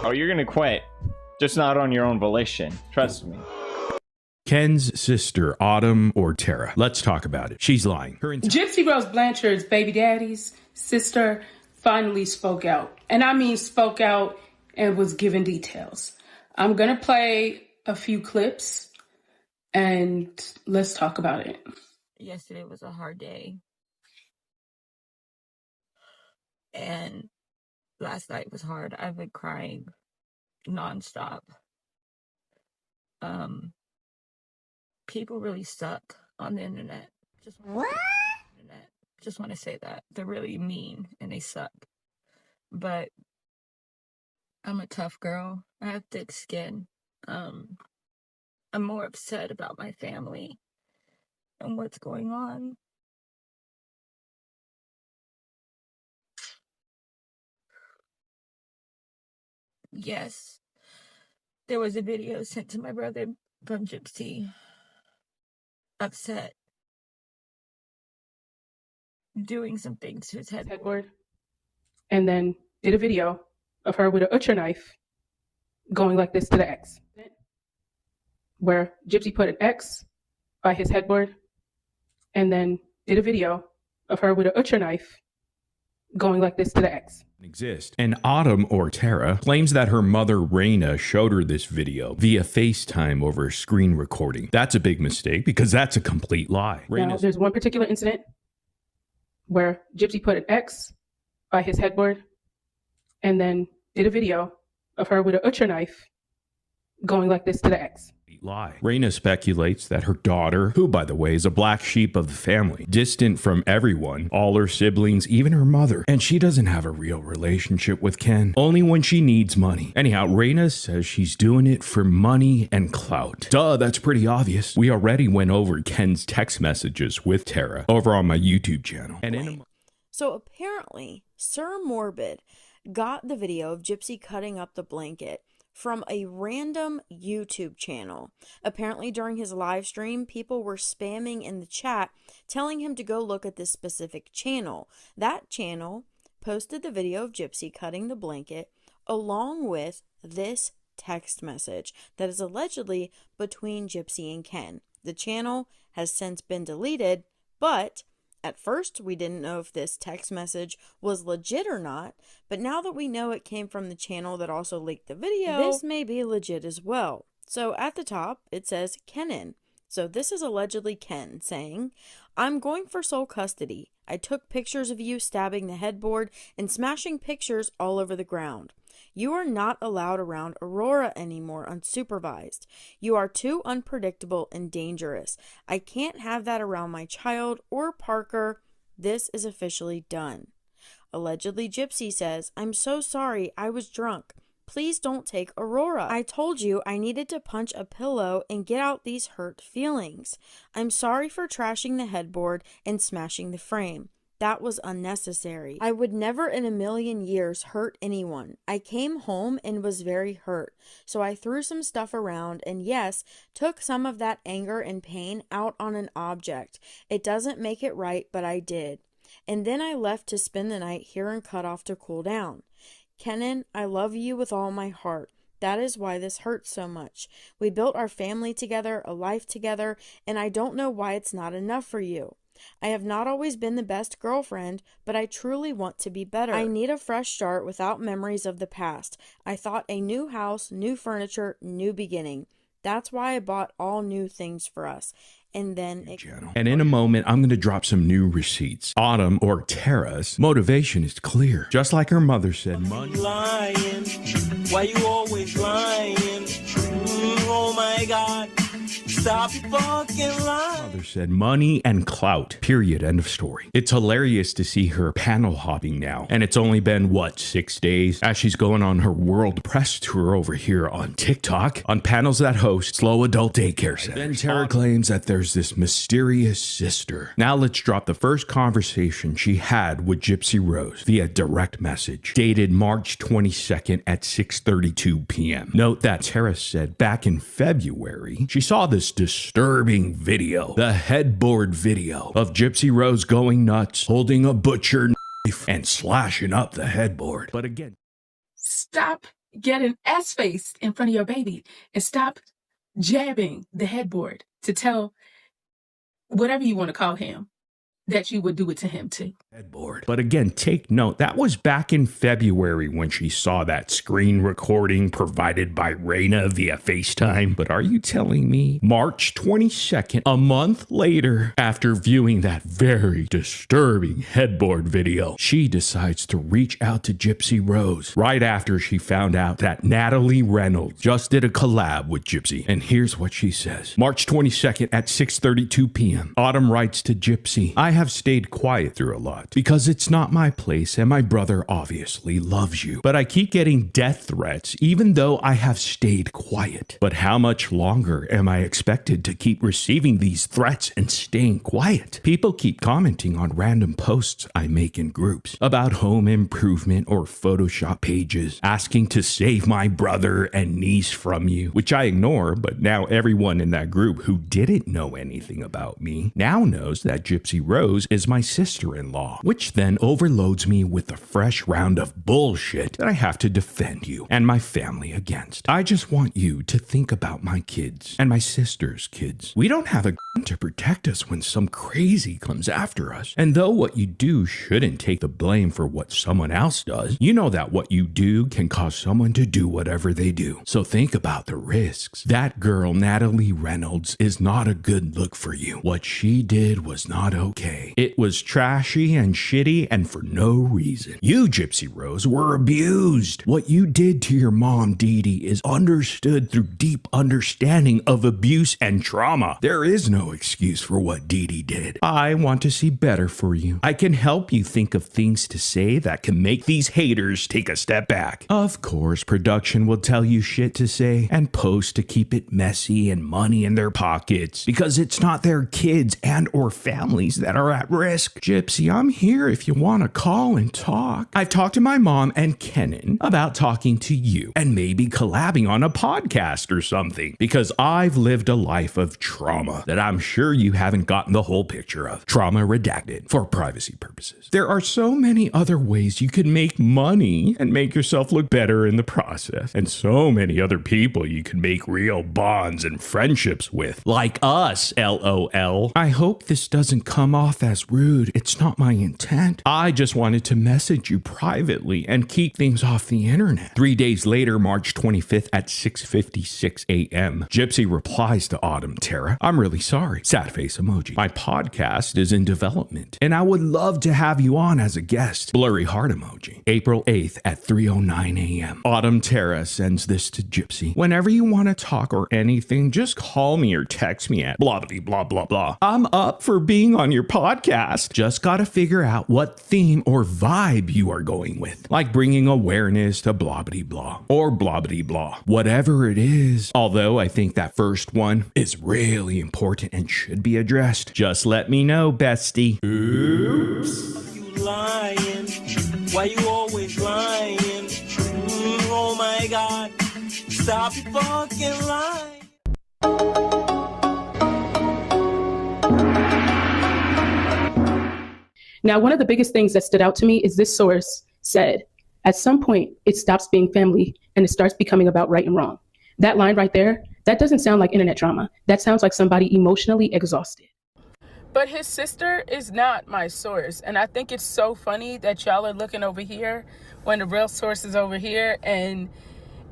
Oh, you're gonna quit. Just not on your own volition. Trust me. Ken's sister, Autumn or Tara. Let's talk about it. She's lying. Gypsy Rose Blanchard's baby daddy's sister finally spoke out. And I mean spoke out and was given details. I'm gonna play a few clips and let's talk about it. Yesterday was a hard day. And last night was hard. I've been crying nonstop. People really suck on the internet. Just want to say that. They're really mean and they suck. But I'm a tough girl. I have thick skin. I'm more upset about my family and what's going on. Yes, there was a video sent to my brother from Gypsy. Upset. Doing some things to his Headboard. And then did a video of her with a butcher knife going like this to the X. Where Gypsy put an X by his headboard and then did a video of her with a butcher knife going like this to the X. Exist. And Autumn or Tara claims that her mother Raina showed her this video via FaceTime over screen recording. That's a big mistake because that's a complete lie. Now, there's one particular incident where Gypsy put an X by his headboard and then did a video of her with a butcher knife going like this to the X. Lie. Raina speculates that her daughter, who by the way is a black sheep of the family, distant from everyone, all her siblings, even her mother, and she doesn't have a real relationship with Ken, only when she needs money. Anyhow, Raina says she's doing it for money and clout. Duh, that's pretty obvious. We already went over Ken's text messages with Tara over on my YouTube channel. And so apparently, SiRmOrBiD got the video of Gypsy cutting up the blanket from a random YouTube channel. Apparently during his live stream, people were spamming in the chat telling him to go look at this specific channel. That channel posted the video of Gypsy cutting the blanket along with this text message that is allegedly between Gypsy and Ken. The channel has since been deleted, but at first, we didn't know if this text message was legit or not, but now that we know it came from the channel that also leaked the video, this may be legit as well. So at the top, it says Kenan. So this is allegedly Ken saying, "I'm going for sole custody. I took pictures of you stabbing the headboard and smashing pictures all over the ground. You are not allowed around Aurora anymore unsupervised. You are too unpredictable and dangerous. I can't have that around my child or Parker. This is officially done." Allegedly, Gypsy says, "I'm so sorry. I was drunk. Please don't take Aurora. I told you I needed to punch a pillow and get out these hurt feelings. I'm sorry for trashing the headboard and smashing the frame. That was unnecessary. I would never in a million years hurt anyone. I came home and was very hurt, so I threw some stuff around and yes, took some of that anger and pain out on an object. It doesn't make it right, but I did. And then I left to spend the night here in Cutoff to cool down. Kenan, I love you with all my heart. That is why this hurts so much. We built our family together, a life together, and I don't know why it's not enough for you. I have not always been the best girlfriend, but I truly want to be better. I need a fresh start without memories of the past. I thought a new house, new furniture, new beginning. That's why I bought all new things for us. And then and in a moment, I'm going to drop some new receipts. Autumn or Tara's motivation is clear. Just like her mother said, money. Lying. Why you always lying? Oh my God. Stop fucking lying. Mother said money and clout. Period. End of story. It's hilarious to see her panel hopping now. And it's only been, what, 6 days? As she's going on her world press tour over here on TikTok, on panels that host slow adult daycare centers. Then Tara claims that there's this mysterious sister. Now let's drop the first conversation she had with Gypsy Rose via direct message, dated March 22nd at 6:32 p.m. Note that Tara said back in February, she saw this disturbing video, the headboard video of Gypsy Rose going nuts, holding a butcher knife and slashing up the headboard. But again, Stop get an S face in front of your baby and stop jabbing the headboard to tell whatever you want to call him that you would do it to him too. Headboard. But again, take note, that was back in February when she saw that screen recording provided by Raina via FaceTime. But are you telling me March 22nd, a month later, after viewing that very disturbing headboard video, she decides to reach out to Gypsy Rose right after she found out that Natalie Reynolds just did a collab with Gypsy. And here's what she says. March 22nd at 6:32 p.m. Autumn writes to Gypsy, I have stayed quiet through a lot because it's not my place and my brother obviously loves you. But I keep getting death threats even though I have stayed quiet. But how much longer am I expected to keep receiving these threats and staying quiet? People keep commenting on random posts I make in groups about home improvement or Photoshop pages, asking to save my brother and niece from you, which I ignore, but now everyone in that group who didn't know anything about me now knows that Gypsy Rose is my sister-in-law, which then overloads me with a fresh round of bullshit that I have to defend you and my family against. I just want you to think about my kids and my sister's kids. We don't have a gun to protect us when some crazy comes after us. And though what you do shouldn't take the blame for what someone else does, you know that what you do can cause someone to do whatever they do. So think about the risks. That girl, Natalie Reynolds, is not a good look for you. What she did was not okay. It was trashy and shitty and for no reason. You, Gypsy Rose, were abused. What you did to your mom, Dee Dee, is understood through deep understanding of abuse and trauma. There is no excuse for what Dee Dee did. I want to see better for you. I can help you think of things to say that can make these haters take a step back. Of course, production will tell you shit to say and post to keep it messy and money in their pockets because it's not their kids and or families that are at risk. Gypsy, I'm here if you want to call and talk. I've talked to my mom and Kenan about talking to you and maybe collabing on a podcast or something because I've lived a life of trauma that I'm sure you haven't gotten the whole picture of. Trauma redacted for privacy purposes. There are so many other ways you can make money and make yourself look better in the process, and so many other people you can make real bonds and friendships with, like us, LOL. I hope this doesn't come off as rude. It's not my intent. I just wanted to message you privately and keep things off the internet. 3 days later, March 25th at 6:56 a.m., Gypsy replies to Autumn Tara, I'm really sorry. Sad face emoji. My podcast is in development and I would love to have you on as a guest. Blurry heart emoji. April 8th at 3:09 a.m. Autumn Tara sends this to Gypsy. Whenever you want to talk or anything, just call me or text me at blah blah blah blah blah. I'm up for being on your podcast. Just gotta figure out what theme or vibe you are going with, like bringing awareness to blah blah blah or blah blah blah. Whatever it is. Although I think that first one is really important and should be addressed. Just let me know, bestie. Oops. You lying? Why you always lying? Oh my God! Stop fucking lying. Now, one of the biggest things that stood out to me is this source said, at some point, it stops being family and it starts becoming about right and wrong. That line right there, that doesn't sound like internet drama. That sounds like somebody emotionally exhausted. But his sister is not my source. And I think it's so funny that y'all are looking over here when the real source is over here. And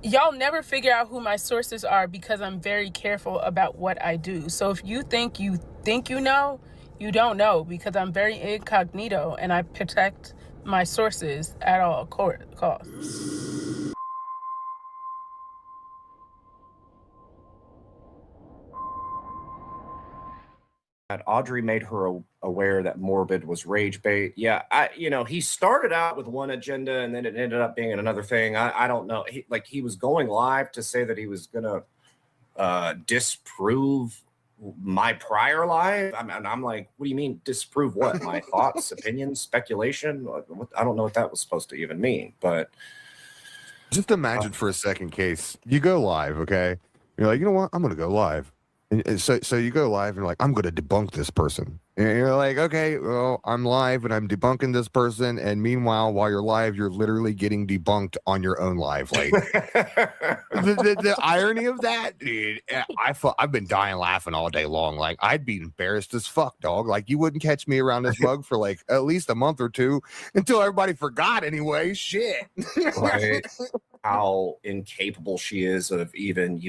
y'all never figure out who my sources are because I'm very careful about what I do. So if you think you know, you don't know, because I'm very incognito and I protect my sources at all costs. Audrey made her aware that Morbid was rage bait. Yeah, he started out with one agenda and then it ended up being another thing. I don't know. He was going live to say that he was gonna disprove my prior live. I'm like, what do you mean disprove what? My thoughts, opinions, speculation? I don't know what that was supposed to even mean. But just imagine for a second, Case, you go live, okay? You're like, you know what? I'm gonna go live. And so you go live and you're like, I'm going to debunk this person. And you're like, okay, well, I'm live and I'm debunking this person. And meanwhile, while you're live, you're literally getting debunked on your own live. Like the irony of that, dude, I've been dying laughing all day long. Like I'd be embarrassed as fuck, dog. Like you wouldn't catch me around this mug for like at least a month or two until everybody forgot anyway. Shit. Right. How incapable she is of even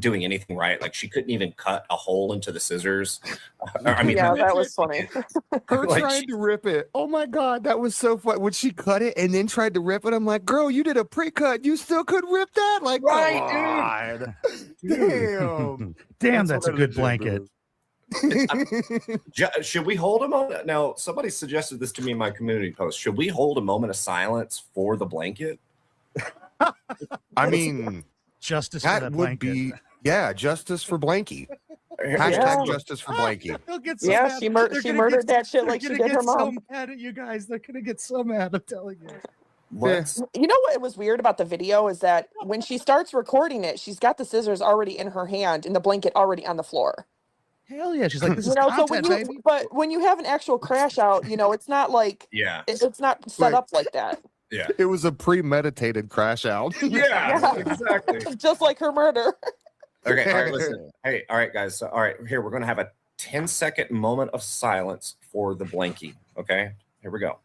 doing anything right. Like she couldn't even cut a hole into the scissors. I mean, Yeah, that was funny. Her Like trying to rip it. Oh my god, that was so fun. When she cut it and then tried to rip it, I'm like, girl, you did a pre-cut. You still could rip that? Like, right, dude. Damn, that's a good blanket. Should we hold a moment? Now, somebody suggested this to me in my community post. Should we hold a moment of silence for the blanket? I mean, Justice for that that would blanket. be, yeah, justice for Blanky. Yeah. Hashtag justice for Blanky. They'll get so Yeah, mad. she They're murdered gonna that shit they're like she gonna did her get so mom. mad at you guys. They're gonna get so mad. I'm telling you. Let's You know what was weird about the video is that when she starts recording it, she's got the scissors already in her hand and the blanket already on the floor. Hell yeah, she's like, this You is know, so when content, you baby. but when you have an actual crash out, you know, it's not like yeah. it's not set Right. up like that. Yeah. It was a premeditated crash out. Yeah, exactly. Just like her murder. Okay, all right, listen. Hey, all right, guys. So, all right, here we're gonna have a 10-second moment of silence for the blankie. Okay, here we go.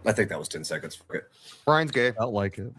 I think that was 10 seconds. Okay. Brian's gay. Felt like it.